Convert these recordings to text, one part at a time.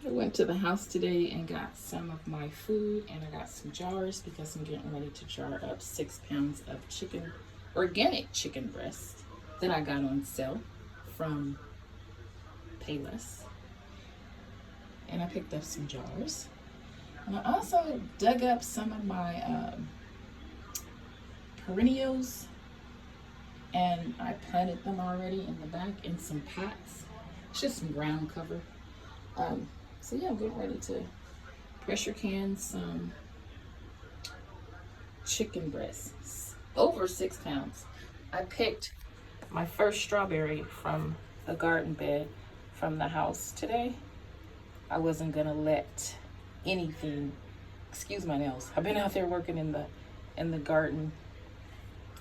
I went to the house today and got some of my food, and I got some jars because I'm getting ready to jar up 6 pounds of chicken, organic chicken breast that I got on sale from Payless. And I picked up some jars. And I also dug up some of my perennials, and I planted them already in the back in some pots. It's just some ground cover. So yeah, I'm getting ready to pressure can some chicken breasts. Over 6 pounds. I picked my first strawberry from a garden bed from the house today. I wasn't gonna let anything, excuse my nails. I've been out there working in the garden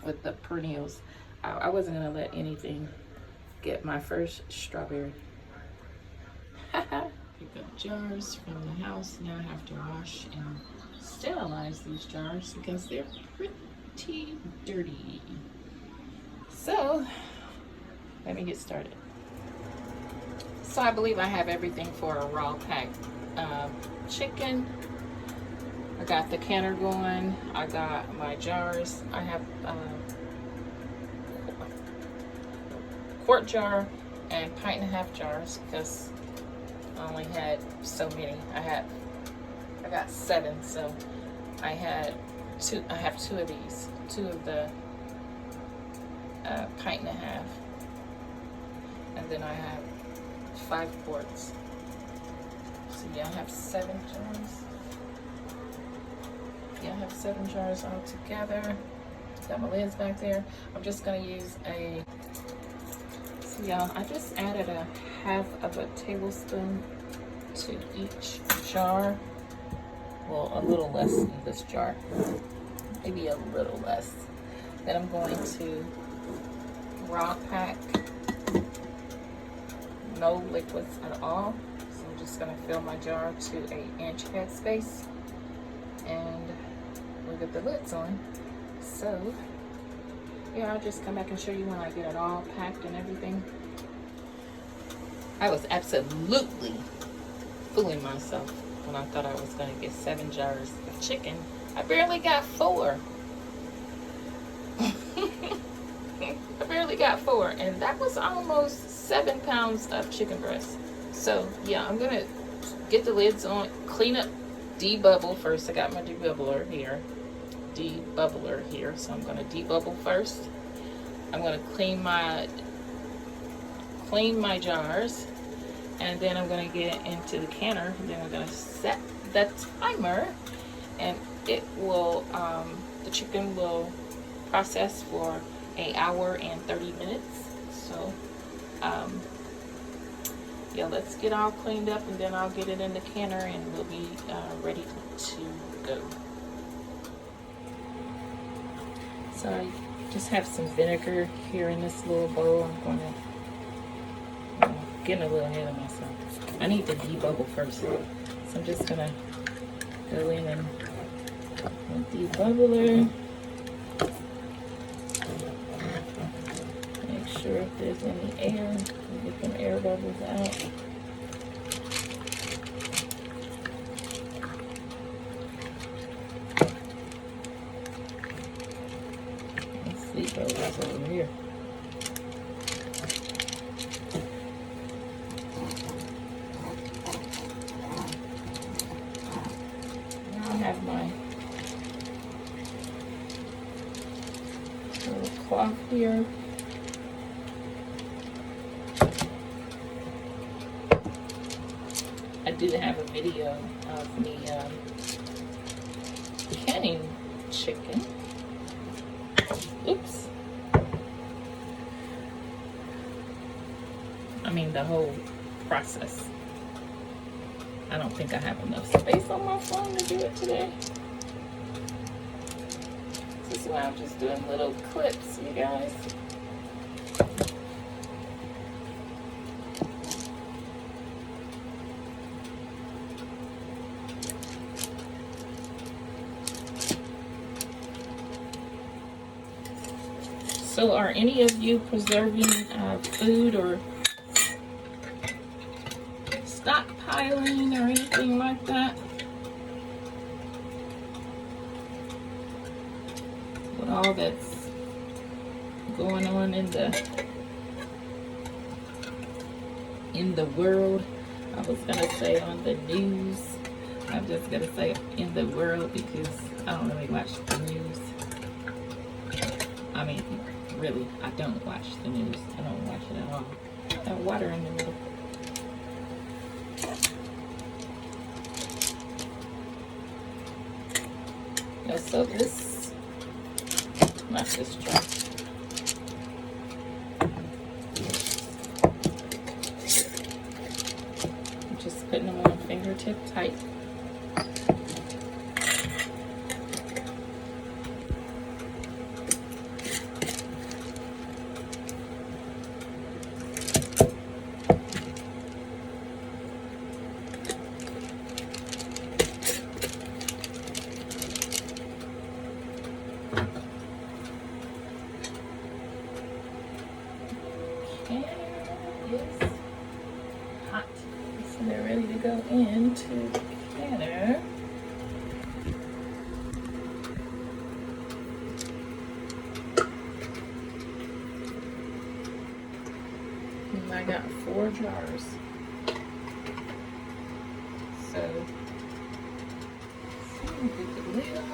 with the perennials. I wasn't gonna let anything get my first strawberry. Pick up jars from the house. Now I have to wash and sterilize these jars because they're pretty dirty. So let me get started. So I believe I have everything for a raw packed chicken. I got the canner going. I got my jars. I have quart jar and pint and a half jars because I only had so many. I got 7, so I had 2. I have 2 of these, 2 of the pint and a half, and then I have 5 quarts. So yeah, I have 7 jars. Yeah, I have 7 jars all together. Got my lids back there. I'm just gonna use a. So yeah, I just added a half of a tablespoon to each jar. Well, a little less in this jar, maybe a little less. Then I'm going to raw pack, no liquids at all. So I'm just gonna fill my jar to 1-inch headspace, and we'll get the lids on. So yeah, I'll just come back and show you when I get it all packed and everything. I was absolutely fooling myself when I thought I was gonna get 7 jars of chicken. I barely got 4. I barely got 4, and that was almost 7 pounds of chicken breast. So yeah, I'm gonna get the lids on, clean up, debubble first. I got my debubbler here, so I'm gonna debubble first. I'm gonna clean my jars, and then I'm gonna get into the canner, and then I'm gonna set the timer, and it will the chicken will process for 1 hour and 30 minutes. So yeah, let's get all cleaned up, and then I'll get it in the canner, and we'll be ready to go. So I just have some vinegar here in this little bowl. I'm getting a little ahead of myself. I need to debubble first, so I'm just gonna go in and with debubbler. Make sure if there's any air, get them air bubbles out. Let's see bubbles over here. Now I have my little cloth here. I did have a video of me canning chicken. Oops. I mean the whole process. I don't think I have enough space on my phone to do it today. This is why I'm just doing little clips, you guys. So are any of you preserving food or stockpiling or anything like that. With all that's going on in the world. I was gonna say on the news. I'm just gonna say in the world because I don't really watch the news. I mean, really, I don't watch the news. I don't watch it at all. I have water in the middle. Yeah, so this, not this tray. I'm just putting them on fingertip tight. Is hot, so they're ready to go into the canner. And I got 4 jars, so put the lid on.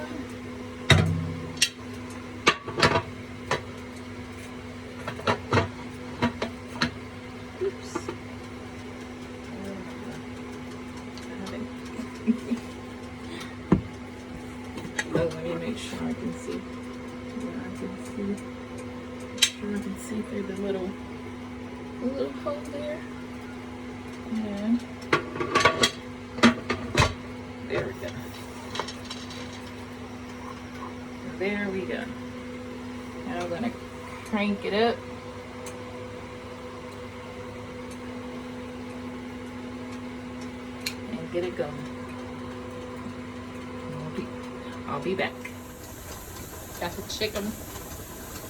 Let me make sure I can see. Where I can see. Make sure I can see through the little hole there. And there we go. There we go. Now I'm gonna crank it up. And get it going. I'll be back. Got the chicken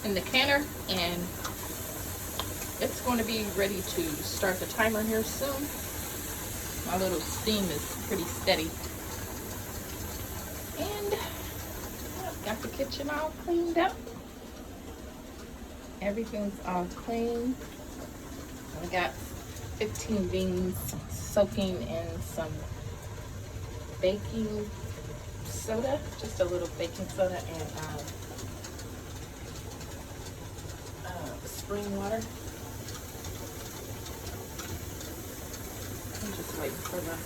in the canner and it's going to be ready to start the timer here soon. My little steam is pretty steady. And got the kitchen all cleaned up. Everything's all clean. I got 15 beans soaking in some baking soda, just a little baking soda and spring water. I'm just waiting for the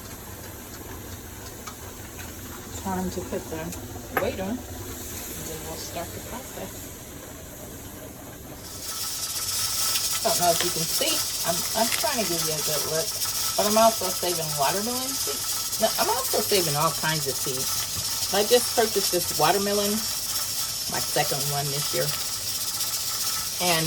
time to put the weight on, and then we'll start the process. I don't know if you can see. I'm trying to give you a good look, but I'm also saving watermelon seeds. No, I'm also saving all kinds of seeds. I just purchased this watermelon, my second one this year, and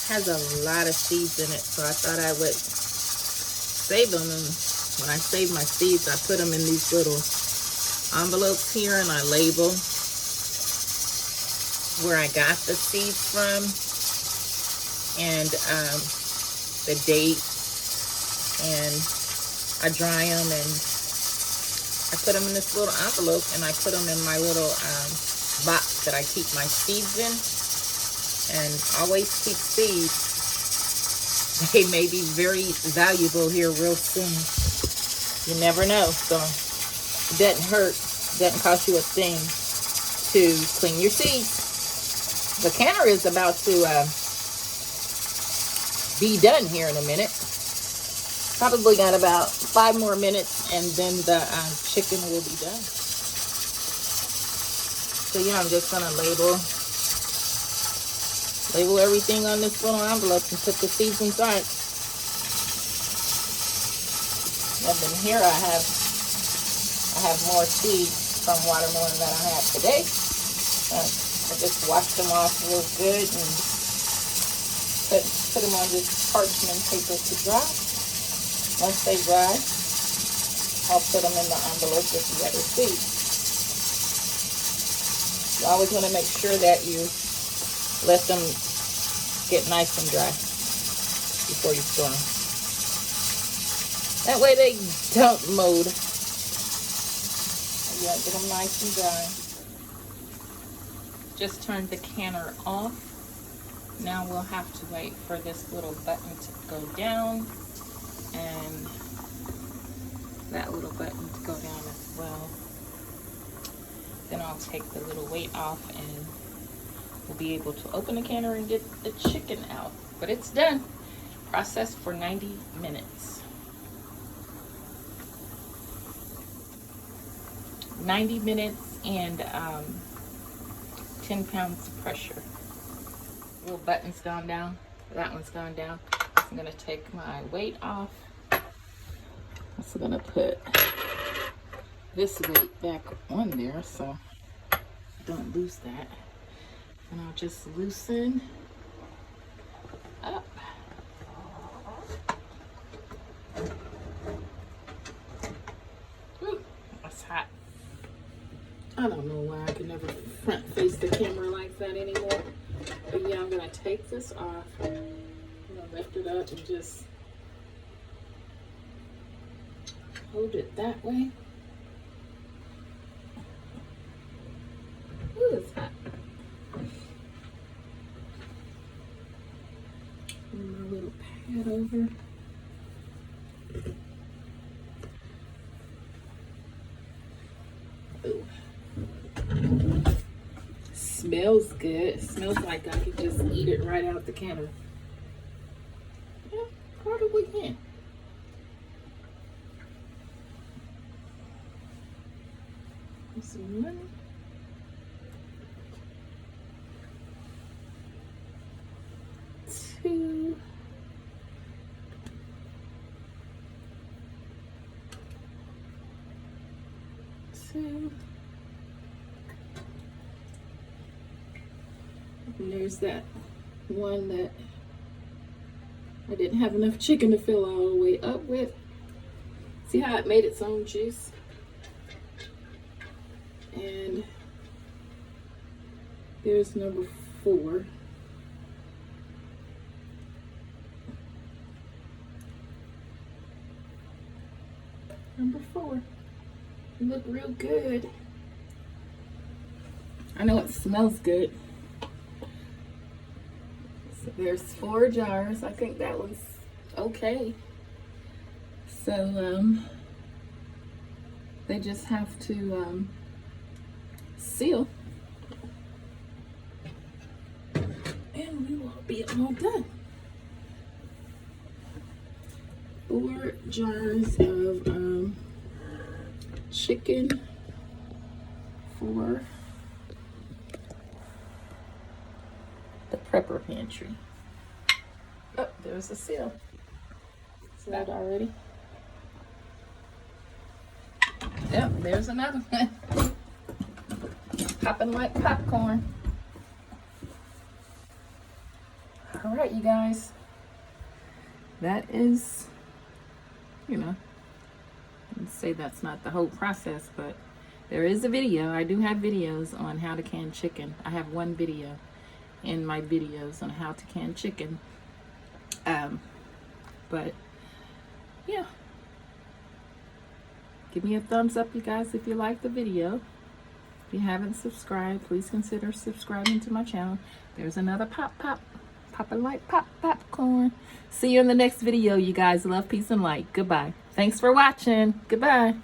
has a lot of seeds in it, so I thought I would save them. And when I save my seeds, I put them in these little envelopes here, and I label where I got the seeds from and the date, and I dry them and I put them in this little envelope, and I put them in my little box that I keep my seeds in. And always keep seeds. They may be very valuable here real soon. You never know. So it doesn't hurt, doesn't cost you a thing to clean your seeds. The canner is about to be done here in a minute. Probably got about 5 more minutes and then the chicken will be done. So yeah, I'm just gonna label everything on this little envelope and put the seeds inside. And then here I have more seeds from watermelon that I have today. I just washed them off real good and put them on this parchment paper to dry. Once they dry, I'll put them in the envelope with the other seeds. You always want to make sure that you let them get nice and dry. before you store them. That way they don't mold. Yeah, get them nice and dry. Just turned the canner off. Now we'll have to wait for this little button to go down and that little button to go down as well. Then I'll take the little weight off and we'll be able to open the canner and get the chicken out. But it's done. Processed for 90 minutes. 90 minutes and 10 pounds of pressure. Little button's gone down. That one's gone down. I'm gonna take my weight off. I'm also gonna put this weight back on there so don't lose that. And I'll just loosen up. Ooh, that's hot. I don't know why I can never front face the camera like that anymore. But yeah, I'm gonna take this off. I'm gonna lift it up and just hold it that way. Ooh, it's hot. And my little pad over. Ooh. Smells good. It smells like I could just eat it right out the canner. Yeah, probably can. Some money. Two. And there's that one that I didn't have enough chicken to fill all the way up with. See how it made its own juice? And there's number 4. Number 4. They look real good. I know it smells good. So there's 4 jars. I think that was okay. So they just have to seal. And we will be all done. 4 jars of chicken for the prepper pantry. Oh, there's a seal. See that already? Yep, there's another one. Popping like popcorn. All right, you guys. That is, you know, let's say that's not the whole process, but there is a video. I do have videos on how to can chicken. I have one video in my videos on how to can chicken. But yeah, give me a thumbs up, you guys, if you like the video. If you haven't subscribed, please consider subscribing to my channel. There's another popping like popcorn. See you in the next video, you guys. Love, peace, and light. Goodbye. Thanks for watching. Goodbye.